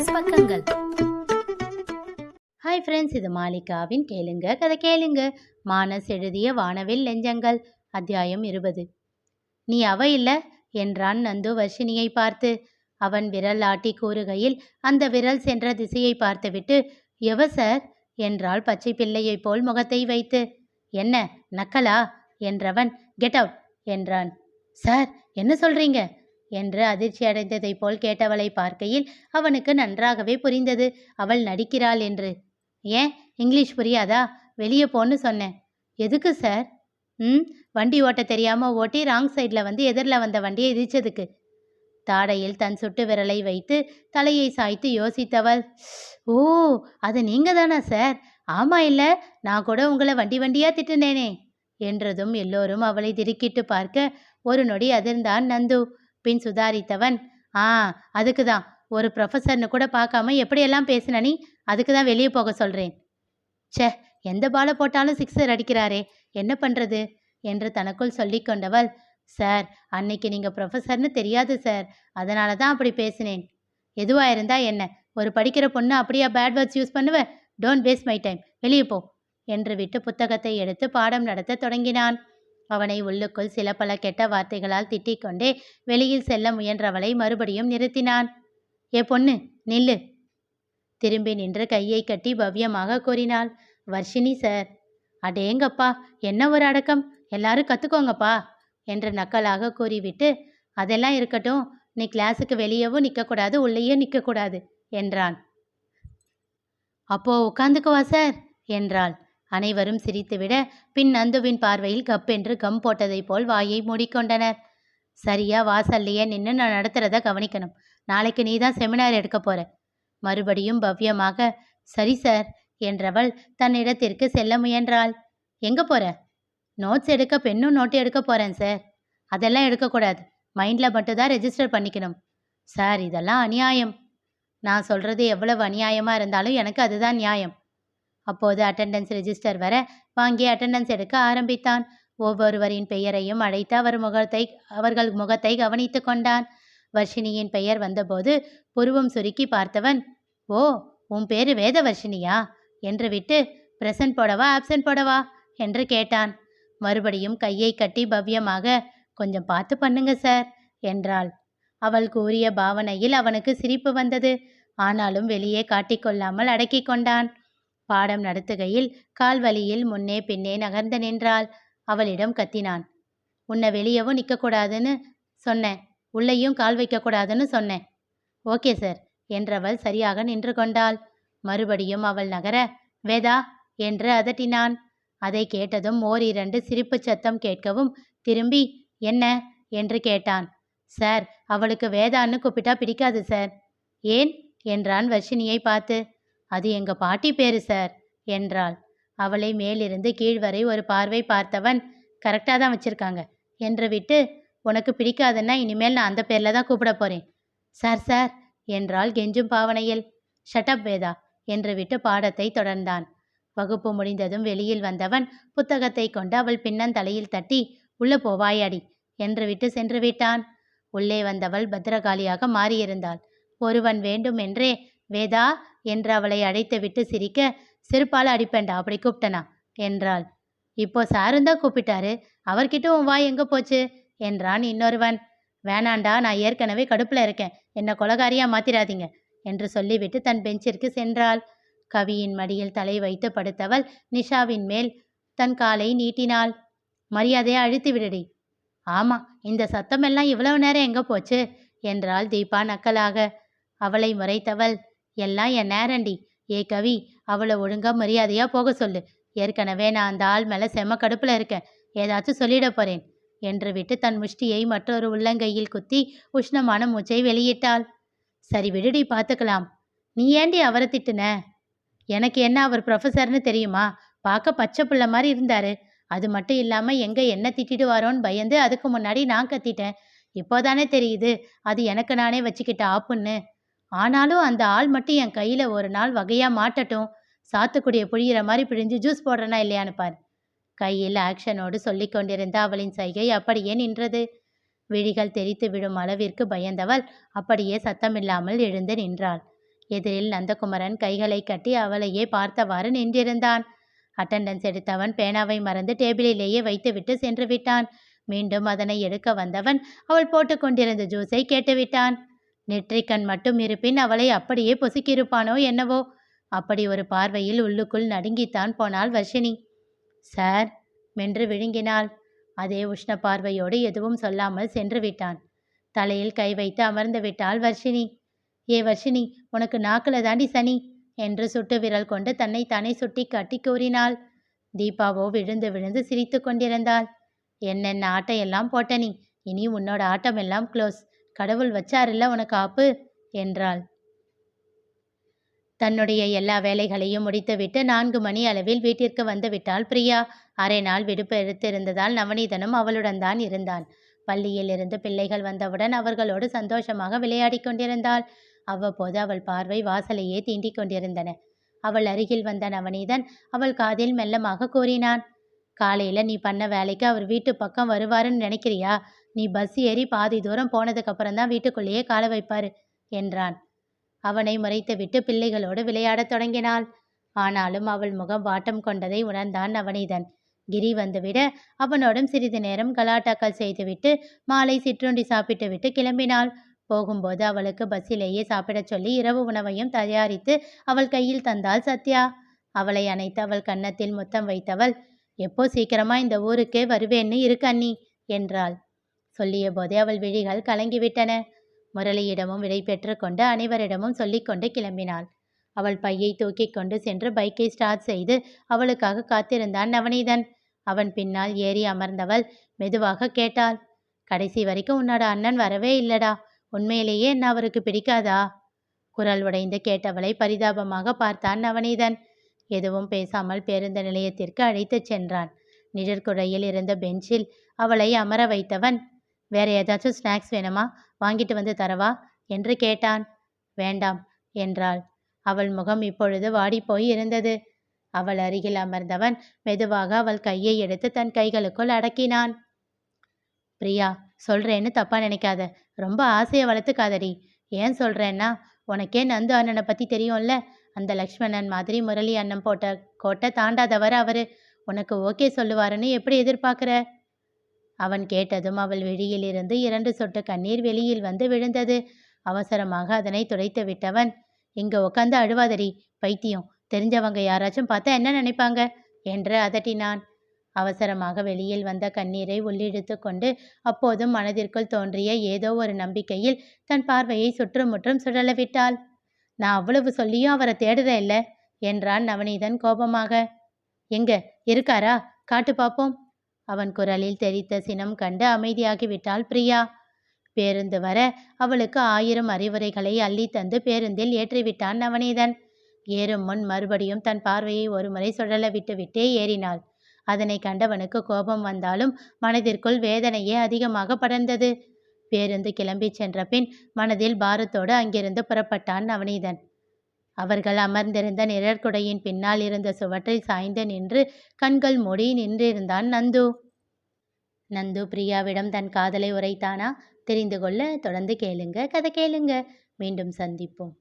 மானஸ் பக்கங்கள். Hi friends, இது மாலிகாவின் கேளுங்க கதை கேளுங்க. மானஸ் எழுதிய வானவில் நெஞ்சங்கள், அத்தியாயம் 20. நீ அவ இல்ல என்றான் நந்து வர்ஷினியை பார்த்து. அவன் விரல் ஆட்டி கூறுகையில் அந்த விரல் சென்ற திசையை பார்த்துவிட்டு, எவ சார் என்றாள் பச்சை பிள்ளையைப் போல் முகத்தை வைத்து. என்ன நக்கலா என்றவன், கெட் அவுட் என்றான். சார் என்ன சொல்றீங்க என்று அதிர்ச்சி அடைந்ததைப் போல் கேட்டவளை பார்க்கையில் அவனுக்கு நன்றாகவே புரிந்தது அவள் நடிக்கிறாள் என்று. ஏன் இங்கிலீஷ் புரியாதா? வெளியே போன்னு சொன்னேன். எதுக்கு சார்? வண்டி ஓட்ட தெரியாம ஓட்டி ராங் சைடில் வந்து எதிரில் வந்த வண்டியை இடிச்சதுக்கு. தாடையில் தன் சுட்டு விரலை வைத்து தலையை சாய்த்து யோசித்தவள், ஓ அது நீங்க தானா சார்? ஆமா இல்லை, நான் கூட உங்களை வண்டி வண்டியா திட்டுனேனே என்றதும் எல்லோரும் அவளை திடுக்கிட்டு பார்க்க ஒரு நொடி அதிர்ந்தான் நந்து. பின் சுதாரித்தவன், அதுக்கு தான் ஒரு ப்ரொஃபஸர்னு கூட பார்க்காம எப்படியெல்லாம் பேசின நீ? அதுக்கு தான் வெளியே போக சொல்கிறேன். ச்சே, எந்த பாலை போட்டாலும் சிக்ஸர் அடிக்கிறாரே, என்ன பண்ணுறது என்று தனக்குள் சொல்லி கொண்டவள், சார் அன்னைக்கு நீங்கள் ப்ரொஃபஸர்னு தெரியாது சார், அதனால தான் அப்படி பேசினேன். எதுவாக இருந்தா என்ன, ஒரு படிக்கிற பொண்ணு அப்படியா பேட் வேர்ட்ஸ் யூஸ் பண்ணுவேன்? டோன்ட் வேஸ்ட் மை டைம், வெளியே போ என்று விட்டு புத்தகத்தை எடுத்து பாடம் நடத்த தொடங்கினான். அவனை உள்ளுக்குள் சில பல கெட்ட வார்த்தைகளால் திட்டிக்கொண்டே வெளியில் செல்ல முயன்றவளை மறுபடியும் நிறுத்தினான். ஏ பொண்ணு நில்லு. திரும்பி நின்று கையை கட்டி பவ்யமாக கூறினாள், வர்ஷினி சார். அடேங்கப்பா, என்ன ஒரு அடக்கம், எல்லாரும் கற்றுக்கோங்கப்பா என்று நக்கலாக கூறிவிட்டு, அதெல்லாம் இருக்கட்டும், நீ கிளாஸுக்கு வெளியவும் நிற்கக்கூடாது உள்ளேயே நிற்கக்கூடாது என்றான். அப்போ உட்காந்துக்குவா சார் என்றாள். அனைவரும் சிரித்துவிட பின் நந்துவின் பார்வையில் கப்பென்று கம் போட்டதை போல் வாயை மூடிக்கொண்டனர். சரியா வாசல்லையே நின்று நான் நடத்துறத கவனிக்கணும். நாளைக்கு நீ தான் செமினார் எடுக்க போற. மறுபடியும் பவ்யமாக சரி சார் என்றவள் தன்னிடத்திற்கு செல்ல முயன்றாள். எங்க போற? நோட்ஸ் எடுக்க பெண்ணும் நோட்டு எடுக்க போறேன் சார். அதெல்லாம் எடுக்கக்கூடாது, மைண்டில் மட்டும்தான் ரெஜிஸ்டர் பண்ணிக்கணும். சார் இதெல்லாம் அநியாயம். நான் சொல்றது எவ்வளவு அநியாயமாக இருந்தாலும் எனக்கு அதுதான் நியாயம். அப்போது அட்டெண்டன்ஸ் ரெஜிஸ்டர் வர வாங்கி அட்டெண்டன்ஸ் எடுக்க ஆரம்பித்தான். ஒவ்வொருவரின் பெயரையும் அழைத்து அவர்கள் முகத்தை கவனித்து கொண்டான். வர்ஷினியின் பெயர் வந்தபோது புருவம் சுருக்கி பார்த்தவன், ஓ உன் பேரு வேதவர்ஷினியா என்று விட்டு, பிரசன்ட் போடவா ஆப்சன்ட் போடவா என்று கேட்டான். மறுபடியும் கையை கட்டி பவ்யமாக, கொஞ்சம் பார்த்து பண்ணுங்க சார் என்றாள். அவள் கூறிய பாவனையில் அவனுக்கு சிரிப்பு வந்தது. ஆனாலும் வெளியே காட்டிக்கொள்ளாமல் அடக்கி கொண்டான். பாடம் நடத்துகையில் கால்வலியில் முன்னே பின்னே நகர்ந்து நின்றாள். அவளிடம் கத்தினான், உன்னை வெளியவும் நிற்கக்கூடாதுன்னு சொன்னேன், உள்ளேயும் கால் வைக்கக்கூடாதுன்னு சொன்னேன். ஓகே சார் என்றவள் சரியாக நின்று கொண்டாள். மறுபடியும் அவள் நகர, வேதா என்று அதட்டினான். அதை கேட்டதும் ஓரிரண்டு சிரிப்பு சத்தம் கேட்கவும் திரும்பி, என்ன என்று கேட்டான். சார் அவளுக்கு வேதான்னு கூப்பிட்டா பிடிக்காது சார். ஏன் என்றான் வர்ஷினியை பார்த்து. அது எங்க பாட்டி பேரு சார் என்றாள். அவளை மேலிருந்து கீழ் வரை ஒரு பார்வை பார்த்தவன், கரெக்டாக தான் வச்சிருக்காங்க என்று விட்டு, உனக்கு பிடிக்காதுன்னா இனிமேல் நான் அந்த பேரில் தான் கூப்பிட போறேன். சார் சார் என்றாள் கெஞ்சும் பாவனையில். ஷட்டப் வேதா என்று விட்டு பாடத்தை தொடர்ந்தான். வகுப்பு முடிந்ததும் வெளியில் வந்தவன் புத்தகத்தை கொண்டு அவள் பின்னந்தலையில் தட்டி, உள்ள போவாயாடி என்று விட்டு சென்று விட்டான். உள்ளே வந்தவள் பத்திரகாளியாக மாறியிருந்தாள். ஒருவன் வேண்டும் என்றே வேதா என்று அவளை அழைத்து விட்டு சிரிக்க, செருப்பால் அடிப்பேண்டா அப்படி கூப்பிட்டனா என்றாள். இப்போ சாருந்தான் கூப்பிட்டாரு, அவர்கிட்ட உன் வாய் எங்க போச்சு என்றான் இன்னொருவன். வேணாண்டா, நான் ஏற்கனவே கடுப்புல இருக்கேன், என்ன கொலகாரியா மாத்திராதீங்க என்று சொல்லிவிட்டு தன் பெஞ்சிற்கு சென்றாள். கவியின் மடியில் தலை வைத்து படுத்தவள் நிஷாவின் மேல் தன் காலை நீட்டினாள். மரியாதையை அழித்து விடுடி. ஆமா, இந்த சத்தமெல்லாம் இவ்வளவு நேரம் எங்க போச்சு என்றாள் தீபா நக்கலாக. அவளை முறைத்தவள், எல்லாம் என் நேரண்டி. ஏ கவி, அவளை ஒழுங்கா மரியாதையா போக சொல்லு. ஏற்கனவே நான் அந்த ஆள் மேலே செம்ம கடுப்புல இருக்கேன், ஏதாச்சும் சொல்லிட போறேன் என்று விட்டு தன் முஷ்டியை மற்றொரு உள்ளங்கையில் குத்தி உஷ்ணமான மூச்சை வெளியிட்டாள். சரி விடுடி, பார்த்துக்கலாம். நீ ஏண்டி அவரை திட்டுன? எனக்கு என்ன அவர் ப்ரொஃபஸர்னு தெரியுமா? பார்க்க பச்சை பிள்ளை மாதிரி இருந்தாரு. அது மட்டும் இல்லாமல் என்ன திட்டிடுவாரோன்னு பயந்து அதுக்கு முன்னாடி நான் கத்திட்டேன். இப்போதானே தெரியுது அது எனக்கு நானே வச்சுக்கிட்ட ஆப்புன்னு. ஆனாலும் அந்த ஆள் மட்டும் என் கையில் ஒரு நாள் வகையாக மாட்டட்டும், சாத்துக்குடியை புழியிற மாதிரி பிழிஞ்சு ஜூஸ் போடுறனா இல்லையான்னு பார். கையில் ஆக்ஷனோடு சொல்லி கொண்டிருந்த அவளின் சைகை அப்படியே நின்றது. விழிகள் தெரித்து விடும் அளவிற்கு பயந்தவள் அப்படியே சத்தமில்லாமல் எழுந்து நின்றாள். எதிரில் நந்தகுமரன் கைகளை கட்டி அவளையே பார்த்தவாறு நின்றிருந்தான். அட்டெண்டன்ஸ் எடுத்தவன் பேனாவை மறந்து டேபிளிலேயே வைத்துவிட்டு சென்று விட்டான். மீண்டும் அதனை எடுக்க வந்தவன் அவள் போட்டுக்கொண்டிருந்த ஜூஸை கேட்டுவிட்டான். நெற்றிக்கண் மட்டும் இருப்பின் அவளை அப்படியே பொசுக்கியிருப்பானோ என்னவோ. அப்படி ஒரு பார்வையில் உள்ளுக்குள் நடுங்கித்தான் போனாள் வர்ஷினி. சார் மென்று விழுங்கினாள். அதே உஷ்ண பார்வையோடு எதுவும் சொல்லாமல் சென்று விட்டான். தலையில் கை வைத்து அமர்ந்து விட்டாள் வர்ஷினி. ஏ வர்ஷினி, உனக்கு நாக்குல தாண்டி சனி என்று சுட்டு விரல் கொண்டு தன்னை தானே சுட்டி காட்டி கூறினாள். தீபாவோ விழுந்து விழுந்து சிரித்து கொண்டிருந்தாள். என்னென்ன ஆட்டையெல்லாம் போட்ட நீ, இனி உன்னோட ஆட்டமெல்லாம் க்ளோஸ். கடவுள் வச்சாரில்ல உனக்கு ஆப்பு என்றாள். தன்னுடைய எல்லா வேலைகளையும் முடித்துவிட்டு 4 மணி அளவில் வீட்டிற்கு வந்து விட்டாள் பிரியா. அரை நாள் விடுப்பு எடுத்திருந்ததால் நவநீதனும் அவளுடன் தான் இருந்தான். பள்ளியில் இருந்து பிள்ளைகள் வந்தவுடன் அவர்களோடு சந்தோஷமாக விளையாடி கொண்டிருந்தாள். அவ்வப்போது அவள் பார்வை வாசலையே தீண்டிக் கொண்டிருந்தன. அவள் அருகில் வந்த நவநீதன் அவள் காதில் மெல்லமாக கூறினான். காலையில நீ பண்ண வேலைக்கு அவர் வீட்டு பக்கம் வருவாருன்னு நினைக்கிறியா? நீ பஸ் ஏறி பாதி தூரம் போனதுக்கு அப்புறம்தான் வீட்டுக்குள்ளேயே கால வைப்பாரு என்றான். அவனை முறைத்துவிட்டு பிள்ளைகளோடு விளையாடத் தொடங்கினாள். ஆனாலும் அவள் முகம் வாட்டம் கொண்டதை உணர்ந்தான் நவநீதன். கிரி வந்துவிட அவனோடும் சிறிது நேரம் கலாட்டாக்கள் செய்துவிட்டு மாலை சிற்றுண்டி சாப்பிட்டு விட்டு கிளம்பினாள். போகும்போது அவளுக்கு பஸ்ஸிலேயே சாப்பிடச் சொல்லி இரவு உணவையும் தயாரித்து அவள் கையில் தந்தாள் சத்யா. அவளை அணைத்து அவள் கன்னத்தில் முத்தம் வைத்தவள், எப்போ சீக்கிரமா இந்த ஊருக்கே வருவேன்னு இருக்கு அண்ணி என்றாள். சொல்லிய போதே அவள் விழிகள் கலங்கிவிட்டன. முரளியிடமும் விடை பெற்று கொண்டு அனைவரிடமும் சொல்லிக்கொண்டு கிளம்பினாள். அவள் பையை தூக்கி கொண்டு சென்று பைக்கை ஸ்டார்ட் செய்து அவளுக்காக காத்திருந்தான் நவநீதன். அவன் பின்னால் ஏறி அமர்ந்தவள் மெதுவாக கேட்டாள், கடைசி வரைக்கும் உன்னோட அண்ணன் வரவே இல்லடா, உண்மையிலேயே என்ன அவருக்கு பிடிக்காதா? குரல் உடைந்து கேட்டவளை பரிதாபமாக பார்த்தான் நவநீதன். எதுவும் பேசாமல் பேருந்து நிலையத்திற்கு அழைத்துச் சென்றான். நிழற்குடையில் இருந்த பெஞ்சில் அவளை அமர வைத்தவன், வேற ஏதாச்சும் ஸ்நாக்ஸ் வேணுமா, வாங்கிட்டு வந்து தரவா என்று கேட்டான். வேண்டாம் என்றாள். அவள் முகம் இப்பொழுது வாடிப்போய் இருந்தது. அவள் அருகில் அமர்ந்தவன் மெதுவாக அவள் கையை எடுத்து தன் கைகளுக்குள் அடக்கினான். பிரியா, சொல்றேன்னு தப்பா நினைக்காத. ரொம்ப ஆசையை வளர்த்துக்காதடி. ஏன் சொல்றேன்னா, உனக்கே நந்து அண்ணனை பத்தி தெரியும்ல. அந்த லக்ஷ்மணன் மாதிரி முரளி அண்ணன் போட்ட கோட்டை தாண்டாதவர் அவரு. உனக்கு ஓகே சொல்லுவாருன்னு எப்படி எதிர்பார்க்குற? அவன் கேட்டதும் அவள் விழியில் இருந்து 2 சொட்டு கண்ணீர் வெளியில் வந்து விழுந்தது. அவசரமாக அதனை துடைத்து விட்டவன், இங்க உட்காந்து அழுவாதடி பைத்தியம், தெரிஞ்சவங்க யாராச்சும் பார்த்தா என்ன நினைப்பாங்க என்று அதட்டினான். அவசரமாக வெளியில் வந்த கண்ணீரை உள்ளிழுத்து கொண்டு அப்போதும் மனதிற்குள் தோன்றிய ஏதோ ஒரு நம்பிக்கையில் தன் பார்வையை சுற்றுமுற்றும் சுழலவிட்டாள். நான் அவ்வளவு சொல்லியும் அவரை தேடுற இல்ல என்றான் நவநீதன் கோபமாக. எங்க இருக்காரா, காட்டு பாப்போம். அவன் குரலில் தெரித்த சினம் கண்டு அமைதியாகிவிட்டாள் பிரியா. பேருந்து வர அவளுக்கு 1000 அறிவுரைகளை அள்ளி தந்து பேருந்தில் ஏற்றிவிட்டான் நவநீதன். ஏறும் முன் மறுபடியும் தன் பார்வையை ஒருமுறை சுழல விட்டு ஏறினாள். அதனை கண்டவனுக்கு கோபம் வந்தாலும் மனதிற்குள் வேதனையே அதிகமாக படர்ந்தது. பேருந்து கிளம்பி சென்ற பின் மனதில் பாரத்தோடு அங்கிருந்து புறப்பட்டான் நவநீதன். அவர்கள் அமர்ந்திருந்த நிழற்குடையின் பின்னால் இருந்த சுவற்றில் சாய்ந்து நின்று கண்கள் மூடி நின்றிருந்தான் நந்து. நந்து பிரியாவிடம் தன் காதலை உரைத்தானா? தெரிந்து கொள்ள தொடர்ந்து கேளுங்க. கதை கேளுங்க. மீண்டும் சந்திப்போம்.